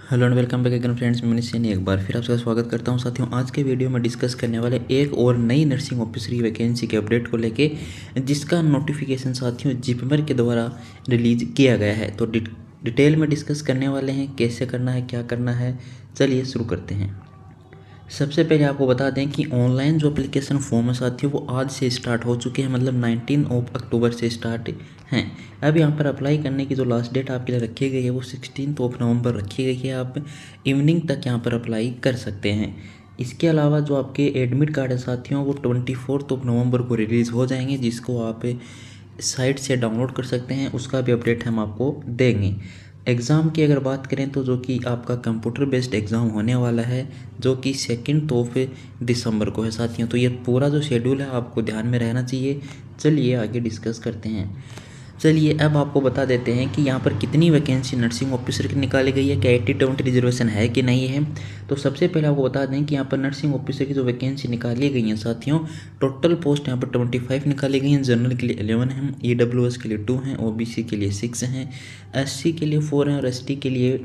Hello and welcome back again friends. मैं मनीष सैनी एक बार फिर आपका स्वागत करता हूं। साथियों, आज के वीडियो में डिस्कस करने वाले एक और नई नर्सिंग ऑफिसर की वैकेंसी के अपडेट को लेके, जिसका नोटिफिकेशन साथियों जिपमर के द्वारा रिलीज किया गया है। तो डिटेल में डिस्कस करने वाले हैं, कैसे करना है, क्या करना है। चलिए शुरू करते हैं। सबसे पहले आपको बता दें कि ऑनलाइन जो एप्लीकेशन फॉर्म है साथियों, वो आज से स्टार्ट हो चुके हैं, मतलब 19 अक्टूबर से स्टार्ट हैं। अब यहाँ पर अप्लाई करने की जो लास्ट डेट आपके लिए रखी गई है वो 16 नवंबर रखी गई है। आप इवनिंग तक यहाँ पर अप्लाई कर सकते हैं। इसके अलावा जो आपके एडमिट कार्ड है साथियों, वो 24 नवंबर को रिलीज़ हो जाएंगे, जिसको आप साइट से डाउनलोड कर सकते हैं। उसका भी अपडेट हम आपको देंगे। एग्ज़ाम की अगर बात करें तो जो कि आपका कंप्यूटर बेस्ड एग्ज़ाम होने वाला है, जो कि 2 दिसंबर को है साथियों। तो ये पूरा जो शेड्यूल है आपको ध्यान में रहना चाहिए। चलिए आगे डिस्कस करते हैं। चलिए अब आपको बता देते हैं कि यहाँ पर कितनी वैकेंसी नर्सिंग ऑफिसर की निकाली गई है, क्या 80-20 रिजर्वेशन है कि नहीं है। तो सबसे पहले आपको बता दें कि यहाँ पर नर्सिंग ऑफिसर की जो वैकेंसी निकाली गई हैं साथियों, टोटल पोस्ट यहाँ पर 25 निकाली गई हैं। जनरल के लिए 11 हैं, EWS के लिए 2 हैं, OBC के लिए 6 हैं, SC के लिए 4 हैं और ST के लिए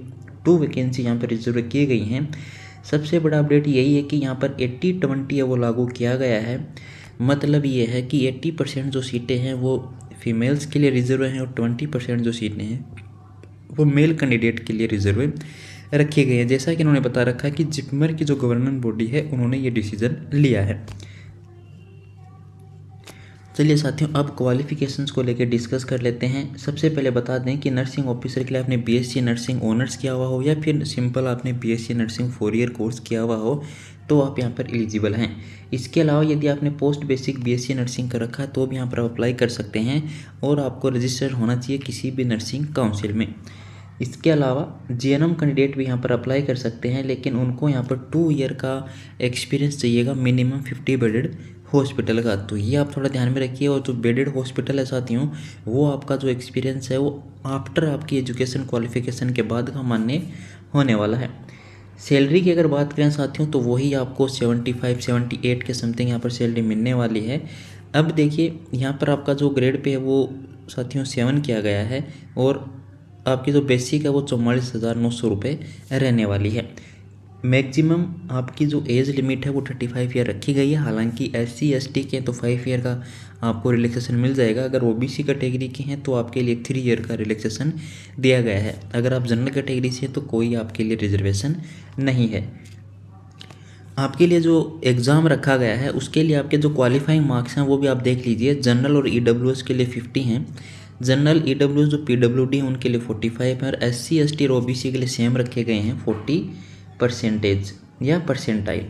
2 वैकेंसी यहाँ पर रिजर्व की गई हैं। सबसे बड़ा अपडेट यही है कि यहाँ पर 80-20 है वो लागू किया गया है। मतलब ये है कि 80% जो सीटें हैं वो फीमेल्स के लिए रिजर्व हैं और 20% जो सीटें हैं वो मेल कैंडिडेट के लिए रिजर्व रखी गई हैं। जैसा कि उन्होंने बता रखा है कि जिपमर की जो गवर्निंग बॉडी है उन्होंने ये डिसीजन लिया है। चलिए साथियों, अब क्वालिफिकेशंस को लेकर डिस्कस कर लेते हैं। सबसे पहले बता दें कि नर्सिंग ऑफिसर के लिए आपने BSc नर्सिंग ऑनर्स किया हुआ हो या फिर सिंपल आपने BSc नर्सिंग 4 ईयर कोर्स किया हुआ हो तो आप यहाँ पर एलिजिबल हैं। इसके अलावा यदि आपने पोस्ट बेसिक BSc नर्सिंग कर रखा है तो भी यहाँ पर अप्लाई कर सकते हैं और आपको रजिस्टर होना चाहिए किसी भी नर्सिंग काउंसिल में। इसके अलावा GNM कैंडिडेट भी यहाँ पर अप्लाई कर सकते हैं, लेकिन उनको यहाँ पर 2 ईयर का एक्सपीरियंस चाहिएगा, मिनिमम 50 बेडेड हॉस्पिटल का। तो ये आप थोड़ा ध्यान में रखिए। और जो बेडेड हॉस्पिटल है साथियों, वो आपका जो एक्सपीरियंस है वो आफ्टर आपकी एजुकेशन क्वालिफिकेशन के बाद का मान्य होने वाला है। सैलरी की अगर बात करें साथियों, तो वही आपको 75-78 के समथिंग यहाँ पर सैलरी मिलने वाली है। अब देखिए यहाँ पर आपका जो ग्रेड पे है वो साथियों 7 किया गया है और आपकी जो बेसिक है वो 44,900 रुपये रहने वाली है। मैक्सिमम आपकी जो एज लिमिट है वो 35 ईयर रखी गई है। हालांकि SC ST के हैं तो 5 ईयर का आपको रिलैक्सेशन मिल जाएगा। अगर OBC कैटेगरी के हैं तो आपके लिए 3 ईयर का रिलैक्सेशन दिया गया है। अगर आप जनरल कैटेगरी से हैं तो कोई आपके लिए रिजर्वेशन नहीं है। आपके लिए जो एग्ज़ाम रखा गया है उसके लिए आपके जो क्वालिफाइंग मार्क्स हैं वो भी आप देख लीजिए। जनरल और EWS के लिए 50 हैं। जनरल EWS जो PWD हैं उनके लिए 45 है और SC ST और OBC के लिए सेम रखे गए हैं 40% या परसेंटाइल।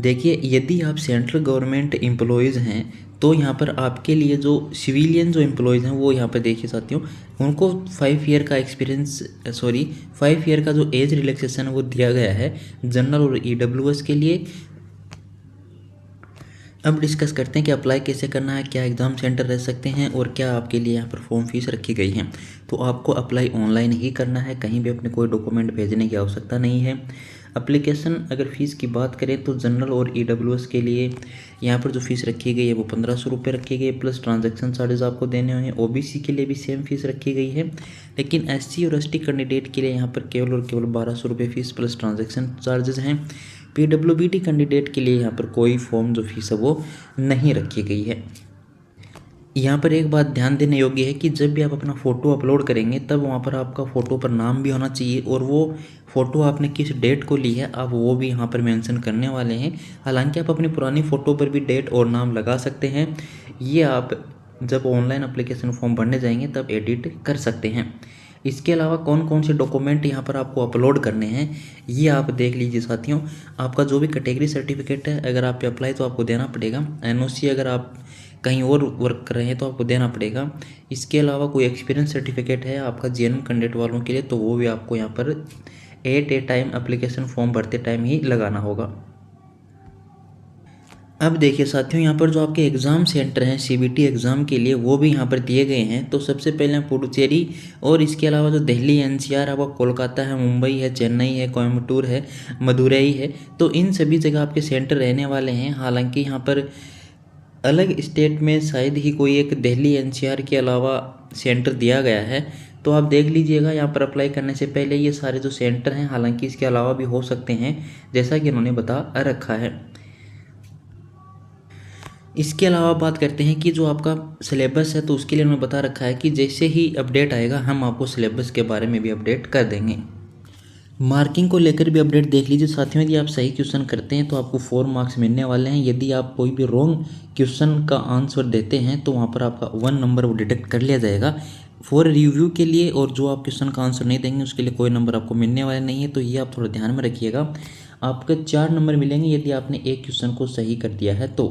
देखिए यदि आप सेंट्रल गवर्नमेंट एम्प्लॉयज़ हैं तो यहाँ पर आपके लिए जो सिविलियन जो एम्प्लॉयज़ हैं वो यहाँ पर देखिए साथियों, उनको 5 ईयर का एक्सपीरियंस 5 ईयर का जो एज रिलैक्सेशन है वो दिया गया है जनरल और EWS के लिए। अब डिस्कस करते हैं कि अप्लाई कैसे करना है, क्या एग्ज़ाम सेंटर रह सकते हैं और क्या आपके लिए यहाँ पर फॉर्म फीस रखी गई है। तो आपको अप्लाई ऑनलाइन ही करना है, कहीं भी अपने कोई डॉक्यूमेंट भेजने की आवश्यकता नहीं है। एप्लीकेशन अगर फ़ीस की बात करें तो जनरल और EWS के लिए यहाँ पर जो फ़ीस रखी गई है वो 1500 रुपये रखी गई है, प्लस ट्रांजैक्शन चार्जेस आपको देने हैं। OBC के लिए भी सेम फीस रखी गई है, लेकिन SC और ST कैंडिडेट के लिए यहाँ पर केवल और केवल 1200 रुपये फ़ीस प्लस ट्रांजैक्शन चार्जेस हैं। PWD कैंडिडेट के लिए यहाँ पर कोई फॉर्म जो फीस है वो नहीं रखी गई है। यहाँ पर एक बात ध्यान देने योग्य है कि जब भी आप अपना फ़ोटो अपलोड करेंगे तब वहाँ पर आपका फ़ोटो पर नाम भी होना चाहिए और वो फ़ोटो आपने किस डेट को ली है आप वो भी यहाँ पर मेंशन करने वाले हैं। हालांकि आप अपनी पुरानी फ़ोटो पर भी डेट और नाम लगा सकते हैं। ये आप जब ऑनलाइन एप्लीकेशन फॉर्म भरने जाएंगे तब एडिट कर सकते हैं। इसके अलावा कौन कौन से डॉक्यूमेंट यहाँ पर आपको अपलोड करने हैं ये आप देख लीजिए साथियों। आपका जो भी कैटेगरी सर्टिफिकेट है अगर आप पे अप्लाई तो आपको देना पड़ेगा। NOC अगर आप कहीं और वर्क कर रहे हैं तो आपको देना पड़ेगा। इसके अलावा कोई एक्सपीरियंस सर्टिफिकेट है आपका GNM कैंडिडेट वालों के लिए तो वो भी आपको यहाँ पर at a time application form भरते टाइम ही लगाना होगा। अब देखिए साथियों, यहाँ पर जो आपके एग्ज़ाम सेंटर हैं CBT एग्ज़ाम के लिए वो भी यहाँ पर दिए गए हैं। तो सबसे पहले पुडुचेरी और इसके अलावा जो दिल्ली NCR है वो कोलकाता है, मुंबई है, चेन्नई है, कोयम्बटूर है, मदुरई है। तो इन सभी जगह आपके सेंटर रहने वाले हैं। हालांकि यहाँ पर अलग स्टेट में शायद ही कोई एक दिल्ली NCR के अलावा सेंटर दिया गया है। तो आप देख लीजिएगा यहाँ पर अप्लाई करने से पहले ये सारे जो सेंटर हैं, हालांकि इसके अलावा भी हो सकते हैं जैसा कि उन्होंने बता रखा है। इसके अलावा बात करते हैं कि जो आपका सिलेबस है, तो उसके लिए उन्होंने बता रखा है कि जैसे ही अपडेट आएगा हम आपको सिलेबस के बारे में भी अपडेट कर देंगे। मार्किंग को लेकर भी अपडेट देख लीजिए साथियों, यदि आप सही क्वेश्चन करते हैं तो आपको 4 मार्क्स मिलने वाले हैं। यदि आप कोई भी रॉन्ग क्वेश्चन का आंसर देते हैं तो वहाँ पर आपका 1 नंबर वो डिडक्ट कर लिया जाएगा फॉर रिव्यू के लिए, और जो आप क्वेश्चन का आंसर नहीं देंगे उसके लिए कोई नंबर आपको मिलने वाले नहीं है। तो ये आप थोड़ा ध्यान में रखिएगा। आपके 4 नंबर मिलेंगे यदि आपने एक क्वेश्चन को सही कर दिया है तो।